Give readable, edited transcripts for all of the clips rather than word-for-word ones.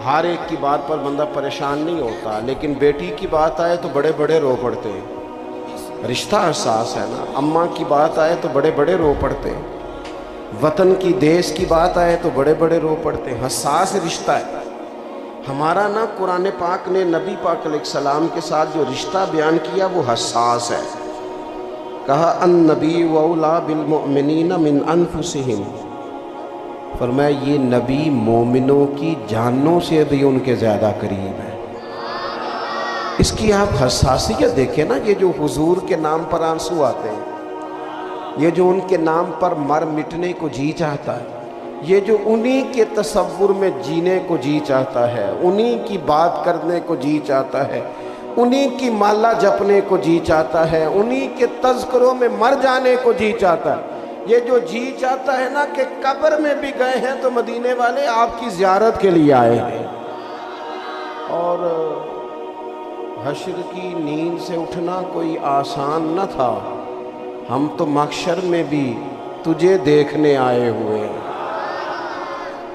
ہر ایک کی بات پر بندہ پریشان نہیں ہوتا، لیکن بیٹی کی بات آئے تو بڑے بڑے رو پڑتے ہیں۔ رشتہ حساس ہے نا، اماں کی بات آئے تو بڑے بڑے رو پڑتے ہیں، وطن کی دیس کی بات آئے تو بڑے بڑے رو پڑتے ہیں۔ حساس رشتہ ہے ہمارا نا۔ قرآن پاک نے نبی پاک علیہ السلام کے ساتھ جو رشتہ بیان کیا وہ حساس ہے۔ کہا النبی اولیٰ بالمؤمنین من انفسہم، فرمایا یہ نبی مومنوں کی جانوں سے بھی ان کے زیادہ قریب ہے۔ اس کی آپ حساسیت دیکھیں نا، یہ جو حضور کے نام پر آنسو آتے ہیں، یہ جو ان کے نام پر مر مٹنے کو جی چاہتا ہے، یہ جو انہی کے تصور میں جینے کو جی چاہتا ہے، انہی کی بات کرنے کو جی چاہتا ہے، انہی کی مالا جپنے کو جی چاہتا ہے، انہی کے تذکروں میں مر جانے کو جی چاہتا ہے، یہ جو جی چاہتا ہے نا کہ قبر میں بھی گئے ہیں تو مدینے والے آپ کی زیارت کے لیے آئے ہیں۔ اور حشر کی نیند سے اٹھنا کوئی آسان نہ تھا، ہم تو محشر میں بھی تجھے دیکھنے آئے ہوئے ہیں۔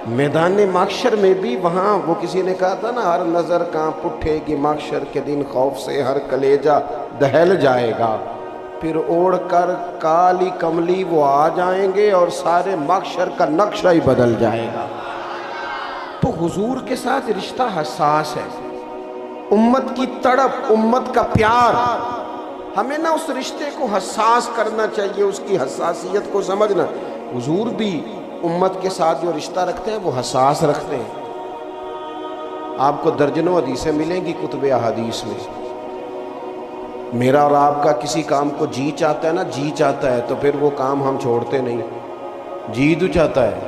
میدان محشر میں بھی وہاں وہ کسی نے کہا تھا نا، ہر نظر کانپ اٹھے گی محشر کے دن خوف سے، ہر کلیجہ دہل جائے گا، پھر اوڑھ کر کالی کملی وہ آ جائیں گے اور سارے محشر کا نقشہ ہی بدل جائے گا۔ تو حضور کے ساتھ رشتہ حساس ہے، امت کی تڑپ، امت کا پیار، ہمیں نا اس رشتے کو حساس کرنا چاہیے، اس کی حساسیت کو سمجھنا۔ حضور بھی امت کے ساتھ جو رشتہ رکھتے ہیں وہ حساس رکھتے ہیں۔ آپ کو درجنوں حدیثیں ملیں گی کتب احادیث میں۔ میرا اور آپ کا کسی کام کو جی چاہتا ہے نا، جی چاہتا ہے تو پھر وہ کام ہم چھوڑتے نہیں، جی تو چاہتا ہے۔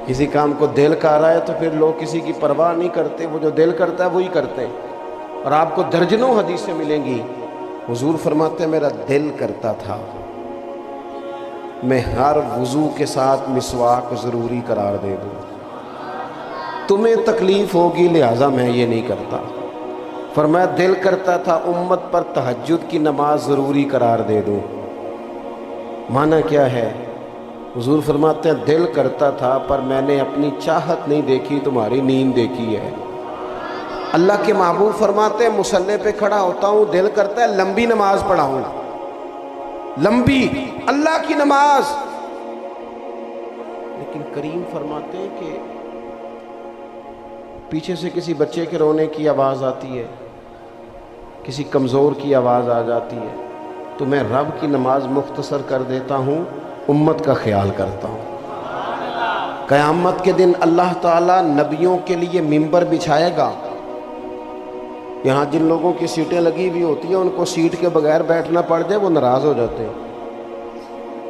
کسی کام کو دل کر رہا ہے تو پھر لوگ کسی کی پرواہ نہیں کرتے، وہ جو دل کرتا ہے وہی کرتے ہیں۔ اور آپ کو درجنوں حدیثیں ملیں گی، حضور فرماتے ہیں میرا دل کرتا تھا میں ہر وضو کے ساتھ مسواک ضروری قرار دے دوں، تمہیں تکلیف ہوگی لہٰذا میں یہ نہیں کرتا۔ فرمایا دل کرتا تھا امت پر تہجد کی نماز ضروری قرار دے دوں۔ معنی کیا ہے؟ حضور فرماتے ہیں دل کرتا تھا پر میں نے اپنی چاہت نہیں دیکھی، تمہاری نیند دیکھی ہے۔ اللہ کے محبوب فرماتے ہیں مصلی پہ کھڑا ہوتا ہوں، دل کرتا ہے لمبی نماز پڑھاؤں، لمبی اللہ کی نماز، لیکن کریم فرماتے ہیں کہ پیچھے سے کسی بچے کے رونے کی آواز آتی ہے، کسی کمزور کی آواز آ جاتی ہے تو میں رب کی نماز مختصر کر دیتا ہوں، امت کا خیال کرتا ہوں۔ قیامت کے دن اللہ تعالیٰ نبیوں کے لیے ممبر بچھائے گا، یہاں جن لوگوں کی سیٹیں لگی ہوئی ہوتی ہیں ان کو سیٹ کے بغیر بیٹھنا پڑ جائے وہ ناراض ہو جاتے ہیں۔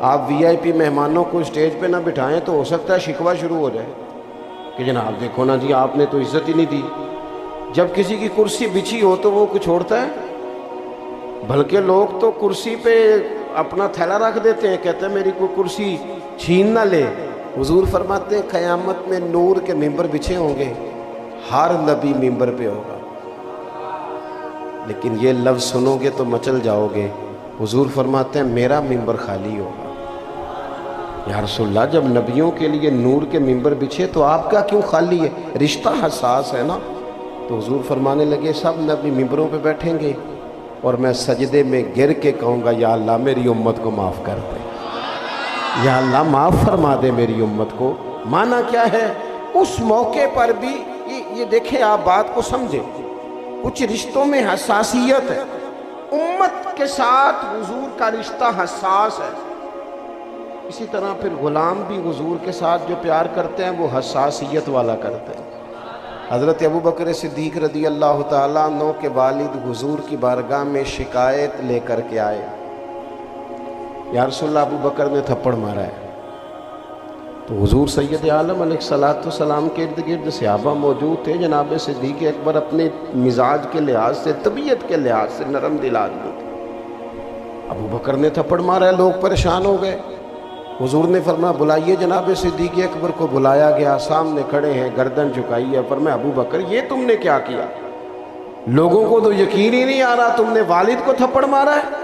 آپ وی آئی پی مہمانوں کو اسٹیج پہ نہ بٹھائیں تو ہو سکتا ہے شکوہ شروع ہو جائے کہ جناب دیکھو نا جی آپ نے تو عزت ہی نہیں دی۔ جب کسی کی کرسی بچھی ہو تو وہ کچھ چھوڑتا ہے، بلکہ لوگ تو کرسی پہ اپنا تھیلا رکھ دیتے ہیں، کہتے ہیں میری کوئی کرسی چھین نہ لے۔ حضور فرماتے ہیں قیامت میں نور کے ممبر بچھے ہوں گے، ہر نبی ممبر پہ ہوگا، لیکن یہ لفظ سنو گے تو مچل جاؤ گے۔ حضور فرماتے ہیں میرا ممبر خالی ہوگا۔ یا رسول اللہ جب نبیوں کے لیے نور کے ممبر بچھے تو آپ کا کیوں خالی ہے؟ رشتہ حساس ہے نا۔ تو حضور فرمانے لگے سب نبی ممبروں پہ بیٹھیں گے اور میں سجدے میں گر کے کہوں گا یا اللہ میری امت کو معاف کر دے، یا اللہ معاف فرما دے میری امت کو۔ معنی کیا ہے؟ اس موقع پر بھی یہ دیکھیں، آپ بات کو سمجھیں، کچھ رشتوں میں حساسیت ہے، امت کے ساتھ حضور کا رشتہ حساس ہے۔ اسی طرح پھر غلام بھی حضور کے ساتھ جو پیار کرتے ہیں وہ حساسیت والا کرتے ہیں۔ حضرت ابوبکر صدیق رضی اللہ تعالیٰ عنہ کے والد حضور کی بارگاہ میں شکایت لے کر کے آئے، یا رسول اللہ ابوبکر نے تھپڑ مارا ہے۔ تو حضور سید عالم علیہ السلام کے ارد گرد صحابہ موجود تھے، جناب صدیق اکبر اپنے مزاج کے لحاظ سے، طبیعت کے لحاظ سے نرم دل آدمی تھے۔ ابوبکر نے تھپڑ مارا ہے، لوگ پریشان ہو گئے۔ حضور نے فرمایا بلائیے جناب صدیق اکبر کو۔ بلایا گیا، سامنے کھڑے ہیں، گردن جھکائی ہے۔ فرمایا ابوبکر یہ تم نے کیا کیا؟ لوگوں کو تو یقین ہی نہیں آ رہا تم نے والد کو تھپڑ مارا ہے۔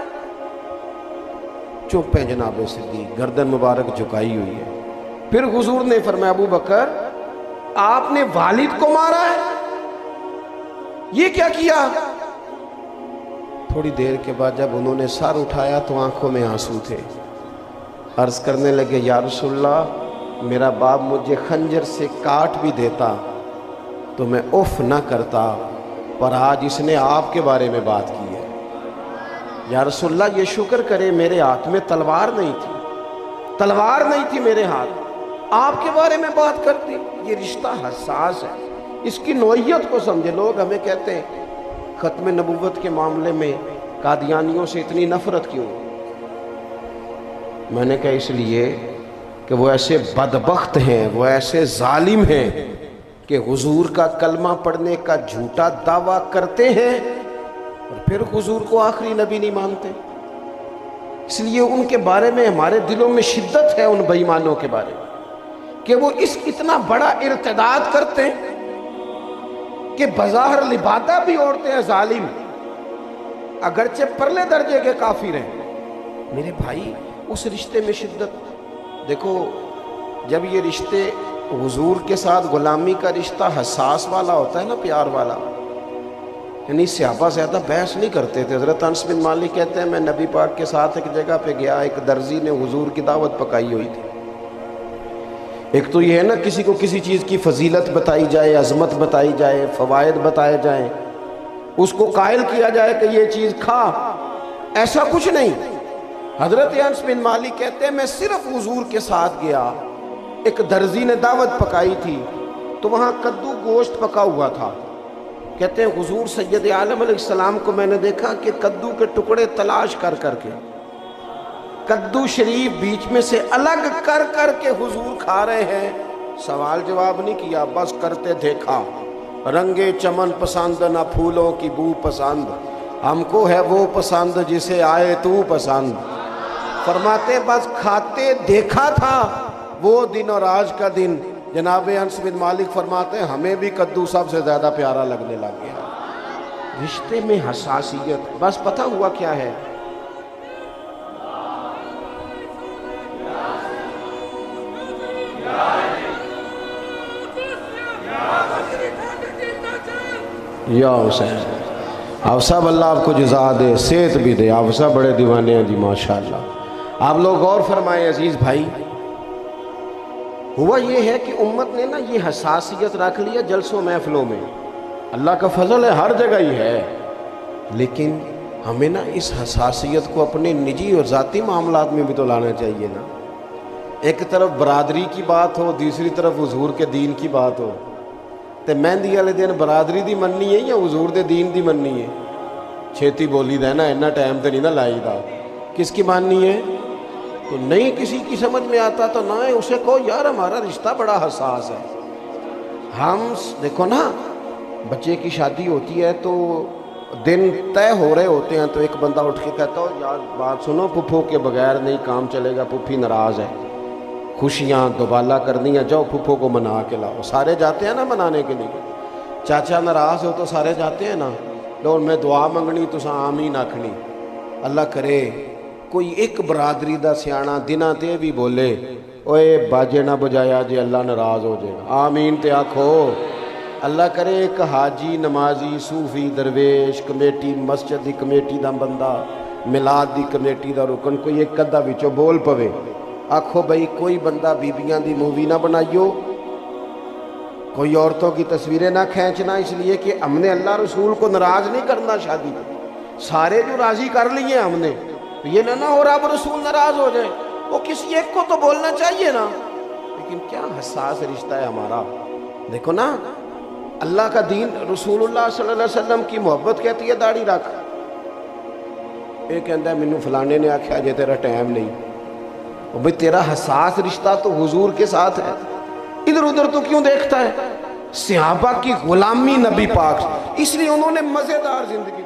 چپ ہے جناب صدیق، گردن مبارک جھکائی ہوئی ہے۔ پھر حضور نے فرمایا ابوبکر آپ نے والد کو مارا ہے؟ یہ کیا کیا؟ تھوڑی دیر کے بعد جب انہوں نے سر اٹھایا تو آنکھوں میں آنسو تھے. عرض کرنے لگے یا رسول اللہ میرا باپ مجھے خنجر سے کاٹ بھی دیتا تو میں اف نہ کرتا، پر آج اس نے آپ کے بارے میں بات کی ہے. یا رسول اللہ یہ شکر کرے میرے ہاتھ میں تلوار نہیں تھی، تلوار نہیں تھی میرے ہاتھ، آپ کے بارے میں بات کرتی. یہ رشتہ حساس ہے، اس کی نوعیت کو سمجھے. لوگ ہمیں کہتے ہیں ختم نبوت کے معاملے میں قادیانیوں سے اتنی نفرت کیوں؟ میں نے کہا اس لیے کہ وہ ایسے بدبخت ہیں، وہ ایسے ظالم ہیں کہ حضور کا کلمہ پڑھنے کا جھوٹا دعویٰ کرتے ہیں اور پھر حضور کو آخری نبی نہیں مانتے. اس لیے ان کے بارے میں ہمارے دلوں میں شدت ہے، ان بے ایمانوں کے بارے میں، کہ وہ اتنا بڑا ارتداد کرتے ہیں کہ بظاہر لبادہ بھی اوڑھتے ہیں ظالم، اگرچہ پرلے درجے کے کافر ہیں. میرے بھائی اس رشتے میں شدت دیکھو. جب یہ رشتے حضور کے ساتھ غلامی کا رشتہ حساس والا ہوتا ہے نا، پیار والا، یعنی صحابہ زیادہ بحث نہیں کرتے تھے. حضرت انس بن مالک کہتے ہیں میں نبی پاک کے ساتھ ایک جگہ پہ گیا، ایک درزی نے حضور کی دعوت پکائی ہوئی تھی. ایک تو یہ ہے نا کسی کو کسی چیز کی فضیلت بتائی جائے، عظمت بتائی جائے، فوائد بتائے جائیں، اس کو قائل کیا جائے کہ یہ چیز کھا، ایسا کچھ نہیں. حضرت انس بن مالک کہتے ہیں میں صرف حضور کے ساتھ گیا، ایک درزی نے دعوت پکائی تھی تو وہاں کدو گوشت پکا ہوا تھا. کہتے ہیں حضور سید عالم علیہ السلام کو میں نے دیکھا کہ کدو کے ٹکڑے تلاش کر کر کے، کدو شریف بیچ میں سے الگ کر کر کے حضور کھا رہے ہیں. سوال جواب نہیں کیا، بس کرتے دیکھا. رنگے چمن پسند نہ پھولوں کی بو پسند، ہم کو ہے وہ پسند جسے آئے تو پسند. فرماتے بس کھاتے دیکھا تھا. وہ دن اور آج کا دن جناب انس بن مالک فرماتے ہیں ہمیں بھی کدو سب سے زیادہ پیارا لگنے لگ گیا. رشتے میں حساسیت. بس پتہ ہوا کیا ہے، یا حسین. آپ صاحب اللہ آپ کو جزا دے، صحت بھی دے. آپ صاحب بڑے دیوانے ہیں جی ماشاءاللہ. آپ لوگ غور فرمائیں عزیز بھائی. ہوا یہ ہے کہ امت نے نا یہ حساسیت رکھ لیا جلسوں محفلوں میں. اللہ کا فضل ہے ہر جگہ ہی ہے، لیکن ہمیں نا اس حساسیت کو اپنے نجی اور ذاتی معاملات میں بھی تو لانا چاہیے نا. ایک طرف برادری کی بات ہو، دوسری طرف حضور کے دین کی بات ہو. تے مہندی والے دن برادری دی مننی ہے یا حضور دے دین دی مننی ہے؟ چھیتی بولی دا ہے نا، اتنا ٹائم تے نہیں نا لائی دا. کس کی ماننی ہے؟ تو نہیں کسی کی سمجھ میں آتا تو نہ اسے کہو یار ہمارا رشتہ بڑا حساس ہے. ہم دیکھو نا بچے کی شادی ہوتی ہے تو دن طے ہو رہے ہوتے ہیں تو ایک بندہ اٹھ کے کہتا ہو یار بات سنو، پھپھو کے بغیر نہیں کام چلے گا، پھپھی ناراض ہے، خوشیاں دوبالا کرنی ہیں، جاؤ پھپھو کو منا کے لاؤ. سارے جاتے ہیں نا منانے کے لیے. چاچا ناراض ہو تو سارے جاتے ہیں نا. لو میں دعا منگنی تو آمین آکھنی. اللہ کرے کوئی ایک برادری دا سیانا دنہ تے بھی بولے اوے باجے نہ بجایا جی اللہ ناراض ہو جائے گا، آمین تے آکھو. اللہ کرے ایک حاجی نمازی صوفی درویش کمیٹی مسجد دی کمیٹی دا بندہ میلاد دی کمیٹی دا رکن کوئی ایک کدہ وچوں بول پوے. آکھو بھئی کوئی بندہ بیبیاں دی مووی نہ بنائیو، کوئی عورتوں کی تصویریں نہ کھینچنا، اس لیے کہ ہم نے اللہ رسول کو ناراض نہیں کرنا. شادی پہ سارے جو راضی کر لیے ہم نے، یہ نہ ہو رب رسول ناراض ہو جائے. وہ کسی ایک کو تو بولنا چاہیے نا. لیکن کیا حساس رشتہ ہے ہمارا. دیکھو نا اللہ کا دین، رسول اللہ صلی اللہ علیہ وسلم کی محبت کہتی ہے داڑھی رکھ. ایک کہتا ہے مینوں فلانے نے آکھیا جے تیرا ٹائم نہیں. بھئی تیرا حساس رشتہ تو حضور کے ساتھ ہے، ادھر ادھر تو کیوں دیکھتا ہے؟ صحابہ کی غلامی نبی پاک، اس لیے انہوں نے مزیدار زندگی